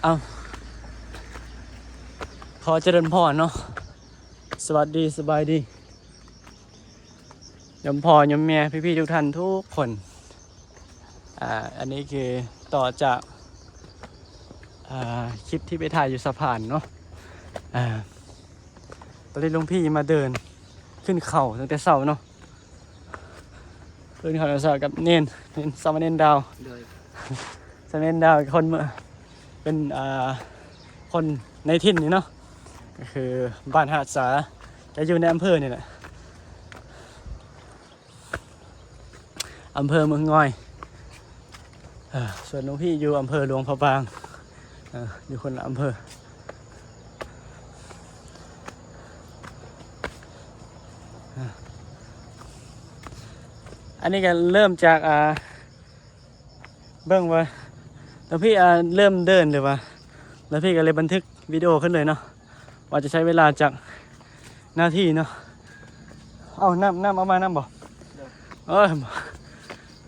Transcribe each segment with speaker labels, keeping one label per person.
Speaker 1: เอาขอเจริญพรเนาะสวัสดีสบายดียมพ่อยมแม่พี่ๆทุกท่านทุกคนอันนี้คือต่อจากคลิปที่ไปถ่ายอยู่สะพานเนาะตอนนี้ลุงพี่มาเดินขึ้นเขาตั้งแต่เช้าเนาะขึ้นเขาตั้งแต่เช้ากับเนนสามเณรดาวสามเณรดาวคนเมื่อเป็นคนในถิ่นนี่เนาะก็คือบ้านหาดสาจะอยู่ในอำเภอนี่แหละอำเภอเมืองงอยส่วนหลวงพี่อยู่อำเภอหลวงพระบางอยู่คนละอำเภออันนี้ก็เริ่มจากเบิ่งว่าแล้วพี่เริ่มเดินเลยว่าแล้วพี่ก็เลยบันทึกวิดีโอขึ้นเลยเนาะว่าจะใช้เวลาจากหน้าที่เนาะเอาน้ำเอามาน้ำบ่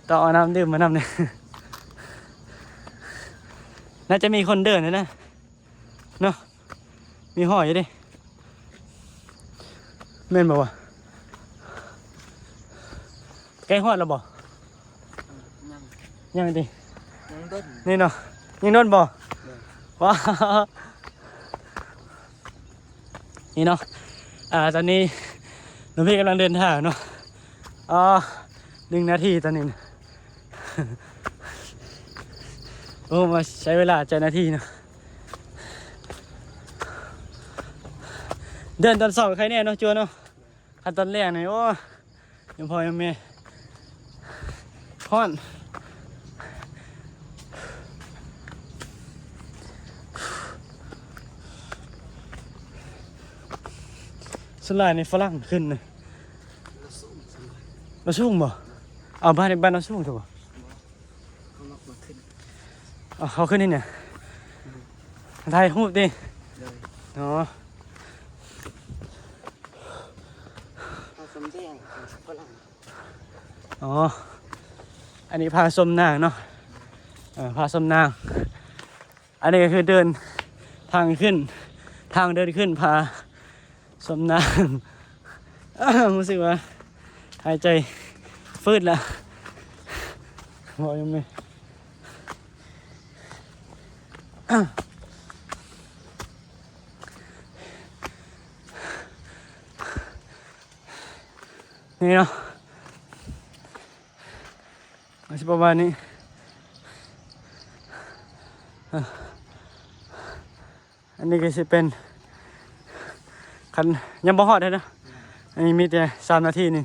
Speaker 1: ต่อเอาน้ำดื่มมาน้ำเนี่ยน่าจะมีคนเดินนะเนาะมีห้อยอยู่ดิแม่นบ่วะใกล้ฮอดแล้วบ่ยังดินี่เนาะยังโดนบ่ว้านี่เนาะตอนนี้หลวงพี่กำลังเดินทางเนาะ1 นาทีตอนนี้โอ้มาใช้เวลา7 นาทีเนาะเดินตอนเช้าใครแน่เนาะจัวเนาะขั้นตอนแรกนี่โอ้ยังพอยังมีฮ้อนสลายในฝรั่งขึ้นเลยเราสูงบ่เอาบ้านในบ้านเราสูงถูกบ่เขาขึ้นนี่เนี่ยถ่ายรูปดิเนาะอันนี้พาชมนางเนาะพาชมนางอันนี้ก็คือเดินทางขึ้นทางเดินขึ้นพาชมนางรู้สึกว่าหายใจฟืดละบอกยังไงนี่เนาะประมาณนี้อันนี้ก็จะเป็นคันยังบ่ฮอดเลยนะอันนี้มีแต่3 นาทีนี่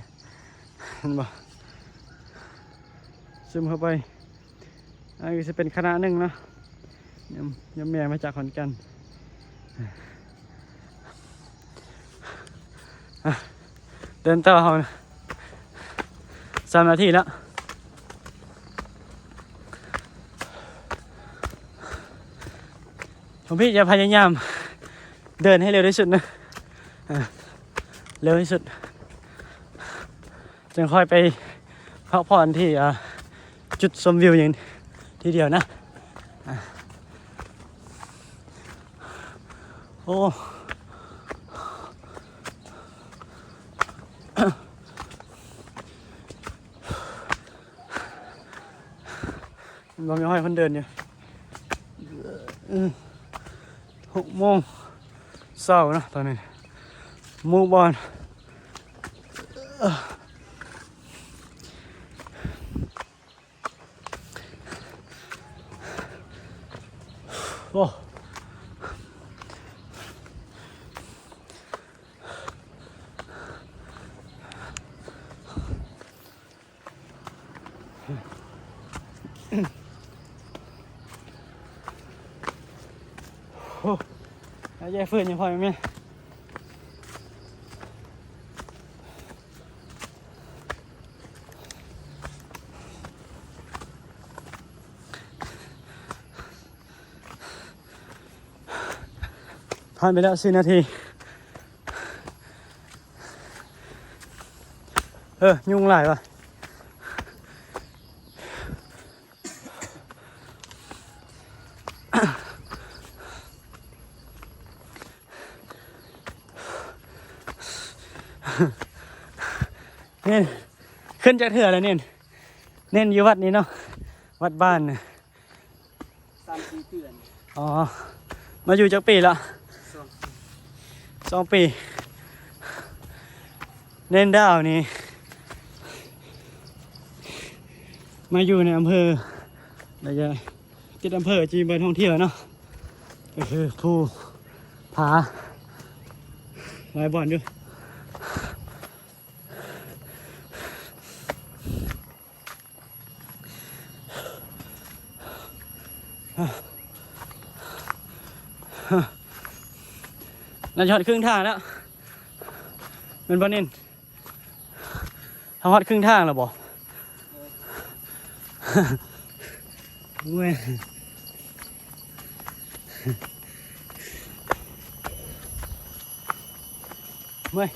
Speaker 1: เห็นบ่ซึมเข้าไปอันนี้จะเป็นคณะหนึ่งนะยำแม่มาจากขอนแก่นเดินต่อเขา3 นาทีแล้วผมพี่จะพยายามเดินให้เร็วที่สุดนะเร็วที่สุดจึงค่อยไปพักผ่อนที่จุดชมวิวอย่างทีเดียวนะโอ้เราไม่ห้อยคนเดินอยู่6 โมงเช้านะตอนนี้หมู่บ้านโอ้ยายฟื้นยังพอไหมผ่านไปแล้ว4 นาทียุ่งหลายว่ะ โ เน้นขึ้นจากเถื่อแล้วเน้นเน้นอยู่วัดนี้เนาะวัดบ้านน่ะ
Speaker 2: 3-4 เดือน
Speaker 1: อ๋อมาอยู่จักปีละ 2 ปี เน้นดาวนี่มาอยู่ในอำเภออะไรจะติดอำเภอจีนเป็นท่องเที่ยวเนาะก็คือภูผาหลายบ่อนอยู่เราจะฮอดครึ่งทางแล้วเป็นบ่เน้นเขาฮอดครึ่งทางแล้วบ่เมื่อยเมื่อย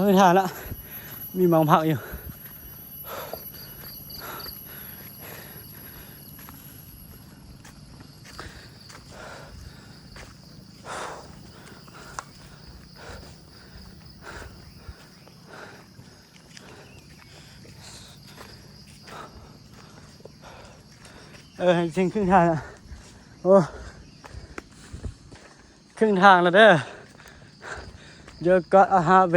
Speaker 1: ขึ้นทางแล้วมีหมองพักอยู่ถึงครึ่งทางแล้วโอ้ครึ่งทางแล้วเด้อเยอะก็อาฮาเบ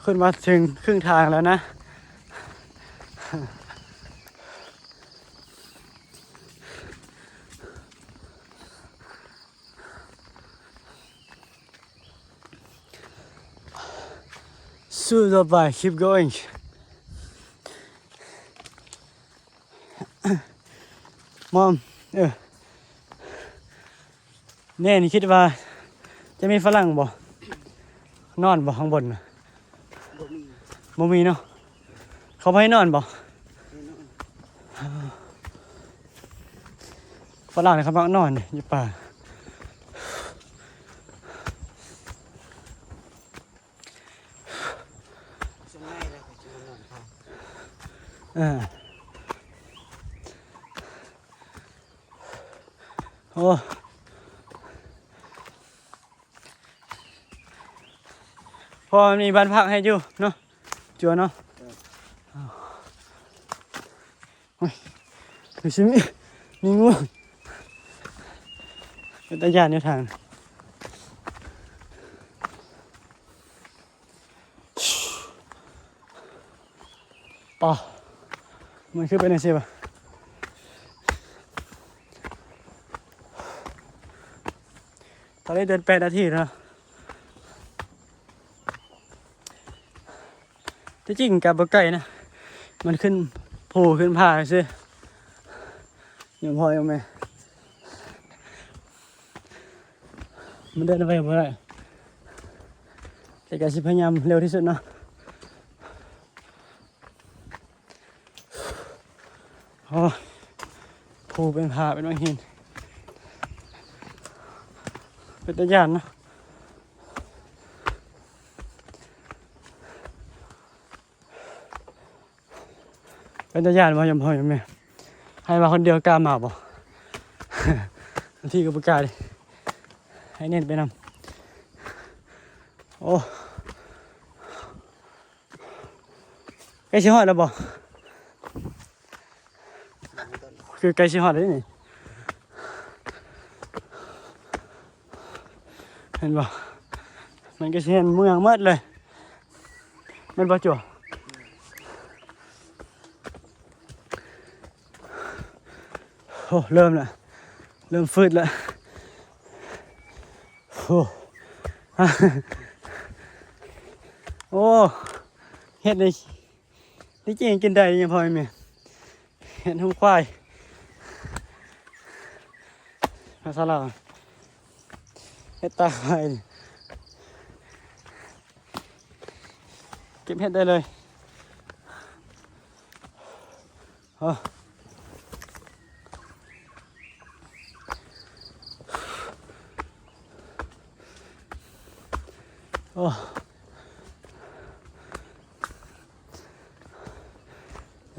Speaker 1: ขึ้นมาถึงครึ่งทางแล้วนะสู้ต่อไป keep going มอมแน่นี่คิดว่าจะมีฝรั่งบ่นอนบ่ข้างบนน่ะ
Speaker 2: บ่มี
Speaker 1: บ่มีเนาะเขาบ่ให้นอนบ่ฝรั่งเนี่ยเขามักนอนอยู่ป่า
Speaker 2: ส่วนใหญ่แล้วก็จะมานอนพัก
Speaker 1: โอ้พอมีบ้านพักให้อยู่เนาะจัวเนาะโอ้ยดูสิมีงูเป็นตาญาณอยู่ทางป่ะมันคือเป็นไงสิบ่ะตอนนี้เดิน8 นาทีแล้วที่จริงกับบ่ไก่นะมันขึ้นโผล่ขึ้นผาซิยังพอยังไหมมันเดินไปบ่ได้แต่ก็สิพยายามเร็วที่สุดเนาะโอ้โผล่เป็นผาเป็นวังหินเป็นตะยานเนาะเป็นตะยานบ่ยำพอยังไหมให้มาคนเดียวกล้ามาบ่ บางทีก็บ่กล้าดิให้เน้นไปนำโอ้ใกล้สิฮอดแล้วบ่คือใกล้สิฮอดแล้วนี่เห็นบ่มันก็สิเห็นเมืองหมดเลยแม่นบ่จั่วโอ้เริ่มแล้วเริ่มฟืดแล้วโอ้ โอ้เห็ดนี่นี่จริงกินได้ยังพอไหมเห็ดหุ่งควายภาษาลาวเห็ดตาควายเก็บเห็ดได้เลยโอ้โอ้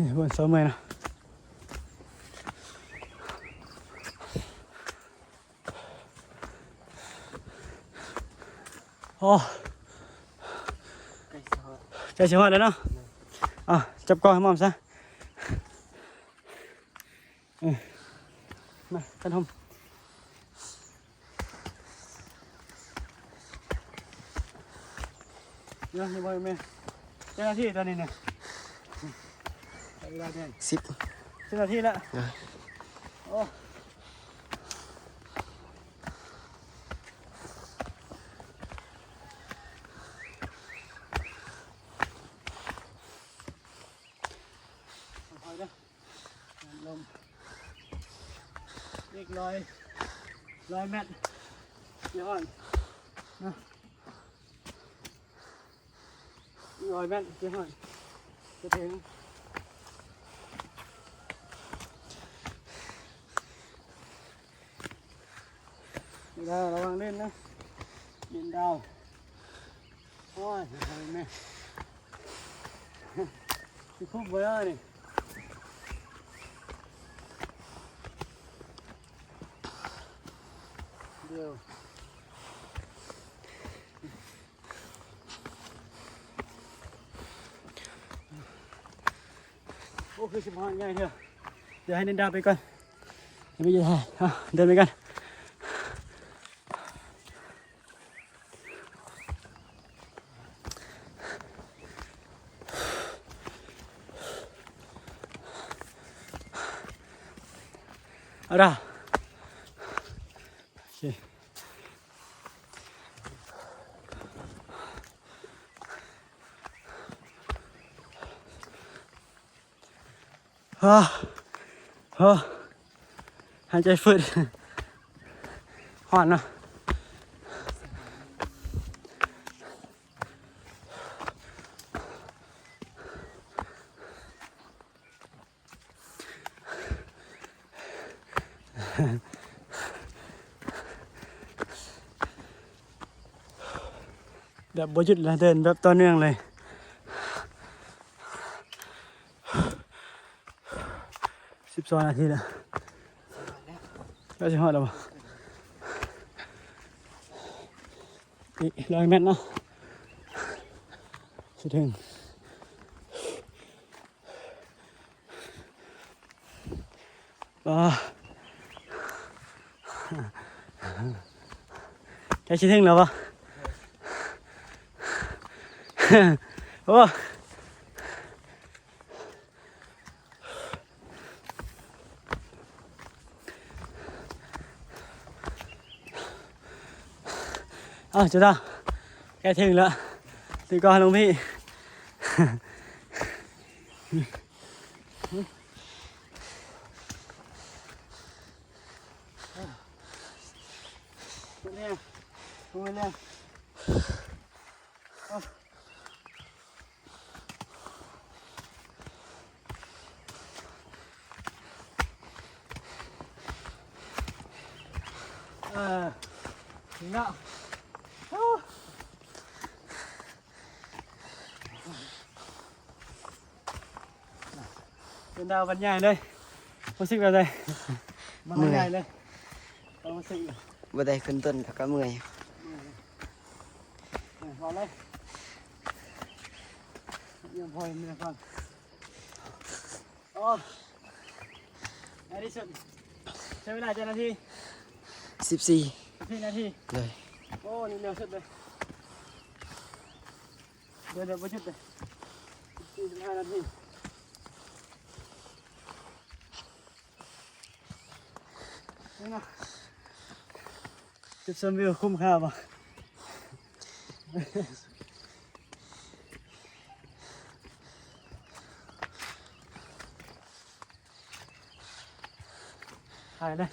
Speaker 1: นี่บนเสาเมื่อยนะโอ้ใจเสียหัวแล้วเนาะอ่ะจับกองให้หมอมซะมาท่านทมเดี๋ยวนี่บอยแม่เจ้าหน้าที่ตอนนี้เนี่ยเวลาเดิน
Speaker 2: 10
Speaker 1: นาทีแล้วโอ้คอยๆเด้อลมอีก100 เมตรเดี๋ยวก่อนนะอีก100 เมตรเดี๋ยวก่อนจะถึงดาวระวังเล่นนะเล่นดาวโอ้ยทำไมแม่ที่คุบไว้แล้วนี่เดี๋ยวโอ้คือ15ง่ายเถอะเดี๋ยวให้เล่นดาวไปก่อนยังไม่จะถ่ายเดินไปกันเอาละโอเคหายใจฝืดห่อนเนาะแบบบ่หยุดเลยเดินแบบต่อเนื่องเลย12 นาทีแล้วก็จะหอดแล้วบ่อีก100 เมตรเนาะจะถึงแค่ชิถึงแล้วปะโอ้จุดอ่ะแกถึงแล้วถึงก่อนหลวงพี่เนี่ยดูเนี่ยถึงแล้วเป็นดาวบรรยายเลยรู้สึกแบบไหนบรรยายเลยรู้สึก
Speaker 2: บ่ได้ขึ้นต้นแล้วก็เมื่อย
Speaker 1: รอเลยยังพอมีก่อนโอ้ในที่สุดใช้เวลา7 นาที
Speaker 2: 14
Speaker 1: นาที
Speaker 2: เลย
Speaker 1: โอ้นี่เร็วสุดเลยเดี๋ยวไปชุดเลย45 นาทีนี่นะจุดชมวิวคุ้มค่าป่ะถ่ายเลย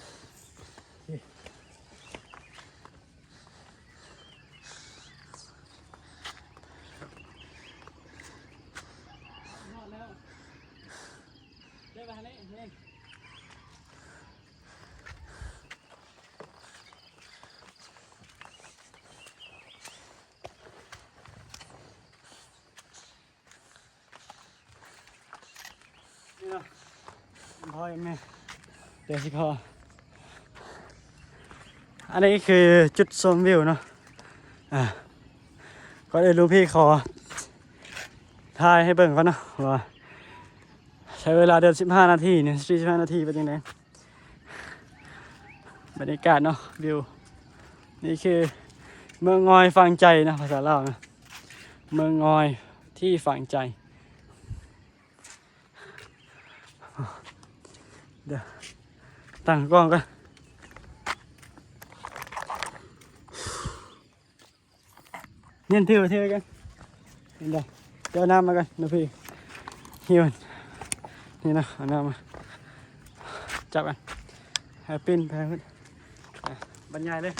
Speaker 1: พ่อแม่เดี๋ยวสิพออันนี้คือจุดชมวิวเนาะก็เลยรู้พี่ขอถ่ายให้เบิ่งก่อนเนาะว่าใช้เวลาเดิน15 นาทีเนี่ย45 นาทีเป็นยังไงบรรยากาศเนาะวิวนี่คือเมืองงอยฝังใจนะภาษาลาวนะเมืองงอยที่ฝังใจเดี๋ยวตั้งกล้องกันเนี่ยถือกันเดี๋ยวน้ำมากันนะพี่หิวนี่นะเอาน้ำมาจับกันปิ้นแพงขึ้นบรรยายเลย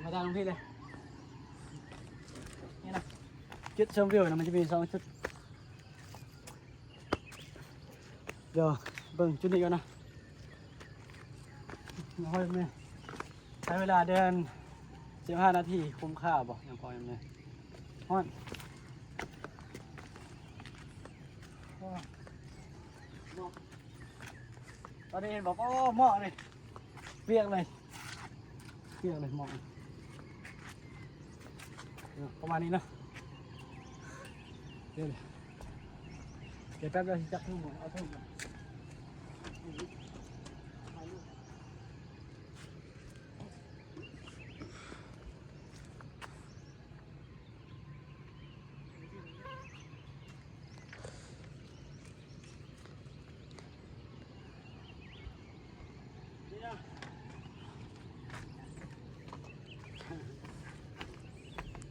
Speaker 1: มาตามพี่เลยนี่นะจุดชมวิวนะมันจะมี2 จุดเดี๋ยวเบิ่งจุดนี้ก่อนนะค่อยๆเนี่ยใช้เวลาเดิน15 นาทีคุ้มค่าบอกยังพอยังไงฮ้อนตอนนี้เห็นบอกโอ้เหมาะเลยเปียกเลยเหมาะประมาณนี้เนาะเดี๋ยวแป๊บเดียวจับทุ่มเอาทุ่ม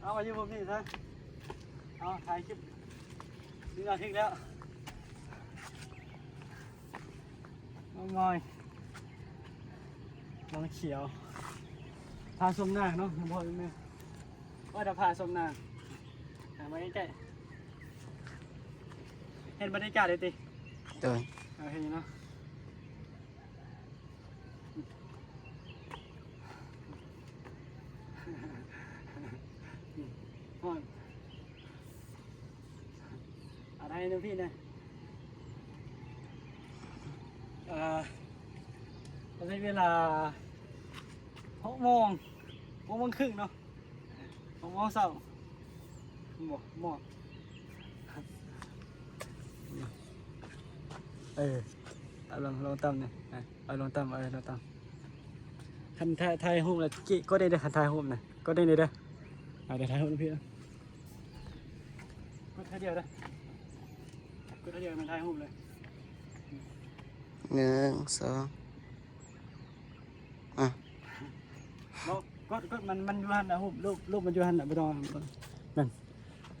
Speaker 1: เอามาอยู่ผมนี่ซะเอาถ่ายคลิปนี่เราทิ้งแล้วน้องงอยน้องเขียวพาชมหน้าเนาะพ่อแม่ว่าจะพาชมหน้ามาใกล้ๆเห็นบรรยากาศเลยติโอเคเนาะอะไรนะพี่นะตอนนี้เวลา6 โมงครึ่งเนาะ6 โมงเช้าหมดเอาลองต่ำเนี่ยเอาลองต่ำคันถ่ายรูปแล้วก็ได้คันถ่ายรูปนะก็ได้เลยเด้อเดี๋ยวถ่ายรูปนะพี่นะก็ถ่ายเดียวเด้อก็ถ่ายเดียวมันถ่ายรูปเลย
Speaker 2: 1 2
Speaker 1: ก็มันอยู่หันนะรูปมันอยู่หันนะไม่ต้องนั่น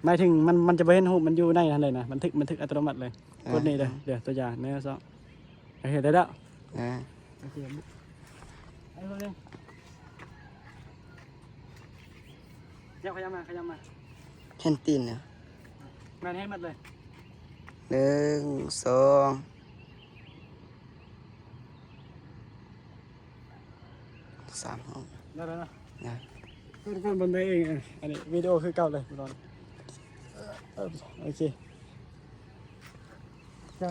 Speaker 1: หมายถึงมันจะไปเห็นรูปมันอยู่ในนั่นเลยนะบันทึกอัตโนมัติเลยกดนี่เดี๋ยวตัวอย่าง1 2โอเคได้แล้วโอเคไอ้คนนึงขยับมา
Speaker 2: เห็นตีนเนี่ย
Speaker 1: งานให้หมดเลย
Speaker 2: 1 2 3ห้อง
Speaker 1: ได้แล้วนะก็บนได้เองอันนี้วิดีโอคือเก่าเลยตอนโอเคจะ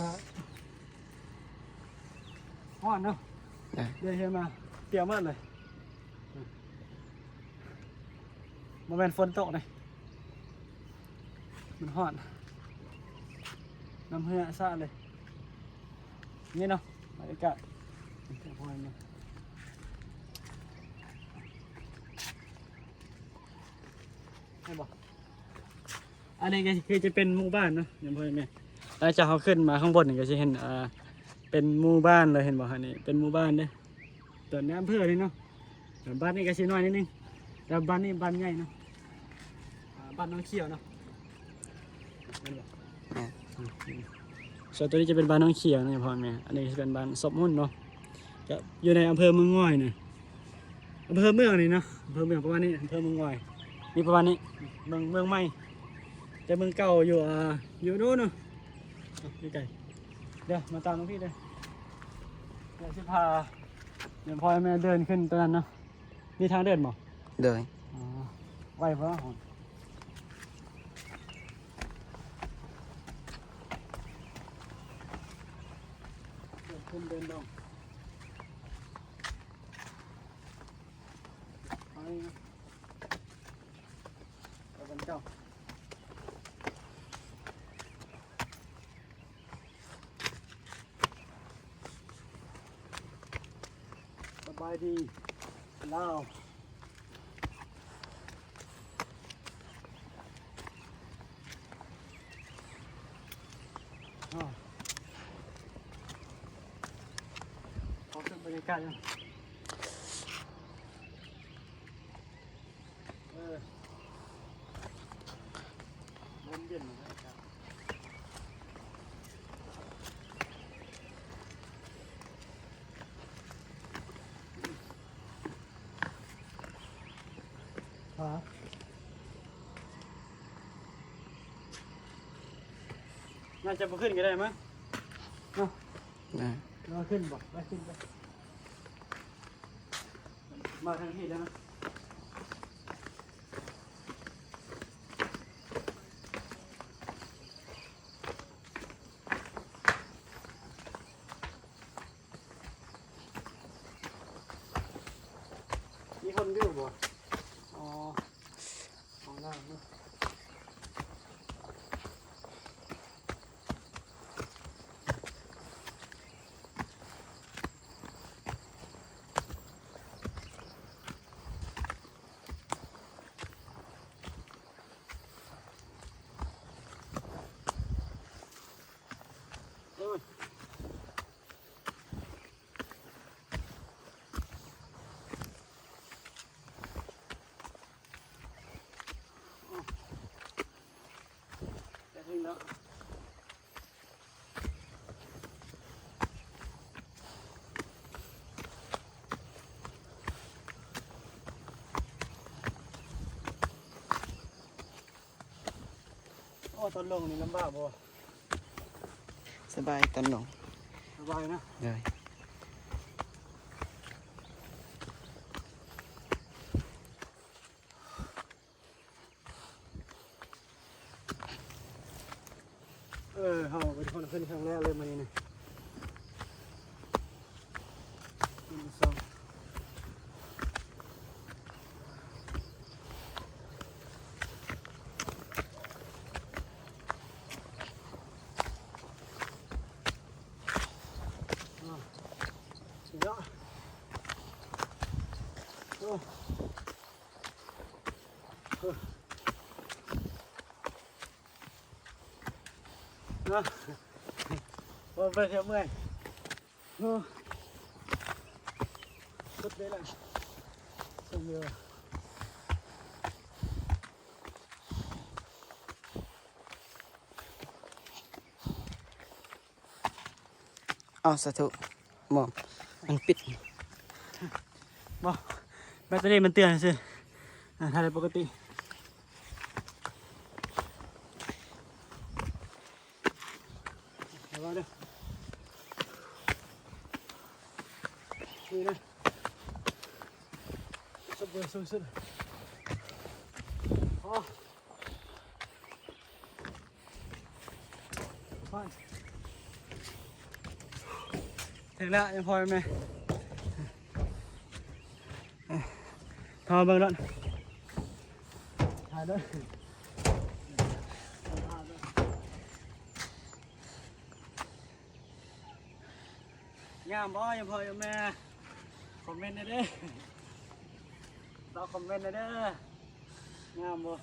Speaker 1: ฮ้อนเนาะเดี๋ยวเห็นมาเตรียมมาเลยมันเป็นฝนตกเลยมันฮ้อนน้ำเหือซ่าเลยนี่เนาะบรรยากาศพอเนี่ยให้บอกอันนี้ก็คือจะเป็นหมู่บ้านเนาะอย่างพ่อแม่แล้วจะเขาขึ้นมาข้างบนนี่ก็จะเห็นเป็นหมู่บ้านเลยเห็นบอกอันนี้เป็นหมู่บ้านเด้ตัวน้ำเพื่อนี่เนาะบ้านนี้ก็ชิ้นน้อยนิดนึงแต่บ้านนี้บ้านใหญ่เนาะบ้านน้องเขียวเนาะส่วนตัวนี้จะเป็นบ้านน้องเขียวนะพ่อแม่อันนี้จะเป็นบ้านศพมุ่นเนาะจะอยู่ในอำเภอเมืองง่อยเนี่ยอำเภอเมืองนี่เนาะอำเภอเมืองประมาณนี้อำเภอเมืองง่อยมีประมาณนี้เมืองใหม่แต่เมืองเก่าอยู่โน่นเนาะใกล้เดี๋ยวมาตามน้องพี่เลยเดี๋ยวจะพาเดี๋ยวพ่อแม่เดินขึ้นตรงนั้นเนาะ มีทางเดินบ่
Speaker 2: โดย
Speaker 1: อ๋อไว้เพราะหอนเดินขึ้นเดินลงไปกันเจ้าสบายดีลาวอ้าวขอขึ้นบรรยากาศยังลมเย็นเลยนะครับ น่าจะมาขึ้นก็ได้มั้งเนาะ
Speaker 2: ได้
Speaker 1: มาขึ้นบอกมาขึ้นไปมาทางที่แล้วนะมีคนอยู่บ่อ๋อของล่างเนาะเอ้ยจะถึงแล้วโอ้ตอนลงนี่ลำบากบ่
Speaker 2: สบายตอนลง
Speaker 1: สบายนะ
Speaker 2: โดย
Speaker 1: เฮาเป็นคนขึ้นครั้งแรกเลยมานี่นะ1 2สุดยอดโอ้นะว่าไปเที่ยวเมื่อยโอ้สุดเลยล่ะสุดเยอะ
Speaker 2: อ้าวสาธุมองมันปิด
Speaker 1: บ่แบตเตอรี่มันเตือนสิถ่ายได้ปกติเอาไว้เด้อนี่นะสุดเลยสุดอ๋อไปถึงแล้วยังพอไหมทอเบิ่งแล้วถ่ายด้วยงามบ่ยังพออยู่แม่คอมเมนต์หน่อยเด้อเราคอมเมนต์หน่อยเด้องามบ่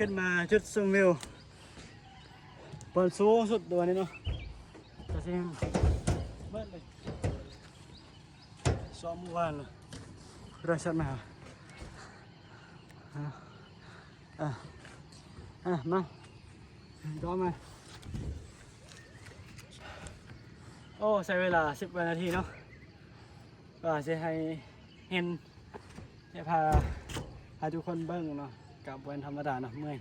Speaker 1: ขึ้นมาจุดซูมวิวบนสูงสุดตัวนี้เนาะจะเสียงเบิ้ลเลยซ้อมเมื่อวานเลยเราชัดมามาดอมมาโอ้ใช้เวลา10 นาทีเนาะ ก็จะให้เห็นจะพาทุกคนเบิ้งเนาะกับวันธรรมดาเนาะเมื่อย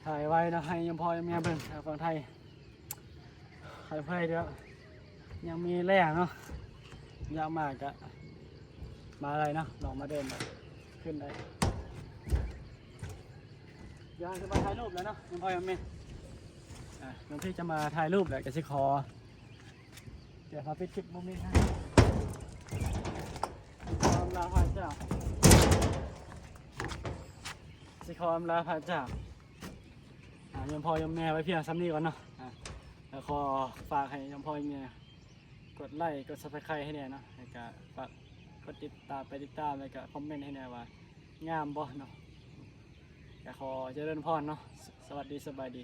Speaker 1: ถ่ายไว้นะให้ยมพ่อยมแม่เบิ้งชาวฝั่งไทยใครเพื่อเดี๋ยวยังมีแรงเนาะยากมากกะมาอะไรเนาะลองมาเดินขึ้นได้เดี๋ยวจะมาถ่ายรูปแล้วเนาะยมพ่อยมแม่หลวงพี่จะมาถ่ายรูปแหละจะสิขอเดี๋ยวมาปิดคลิปโมเมนต์ให้ความลาพระเจ้าสิขออำลาพระเจ้ายมพ่อยมแม่ไว้เพียงซ้ำนี้ก่อนเนาะแล้วขอฝากให้ยมพ่อยมแม่กดไลค์กดซับสไครต์ให้แน่เนาะแล้วก็ฝากกดติดตามแล้วก็คอมเมนต์ให้แน่ว่างามบ่เนาะก็ขอเจริญพรเนาะสวัสดีสบายดี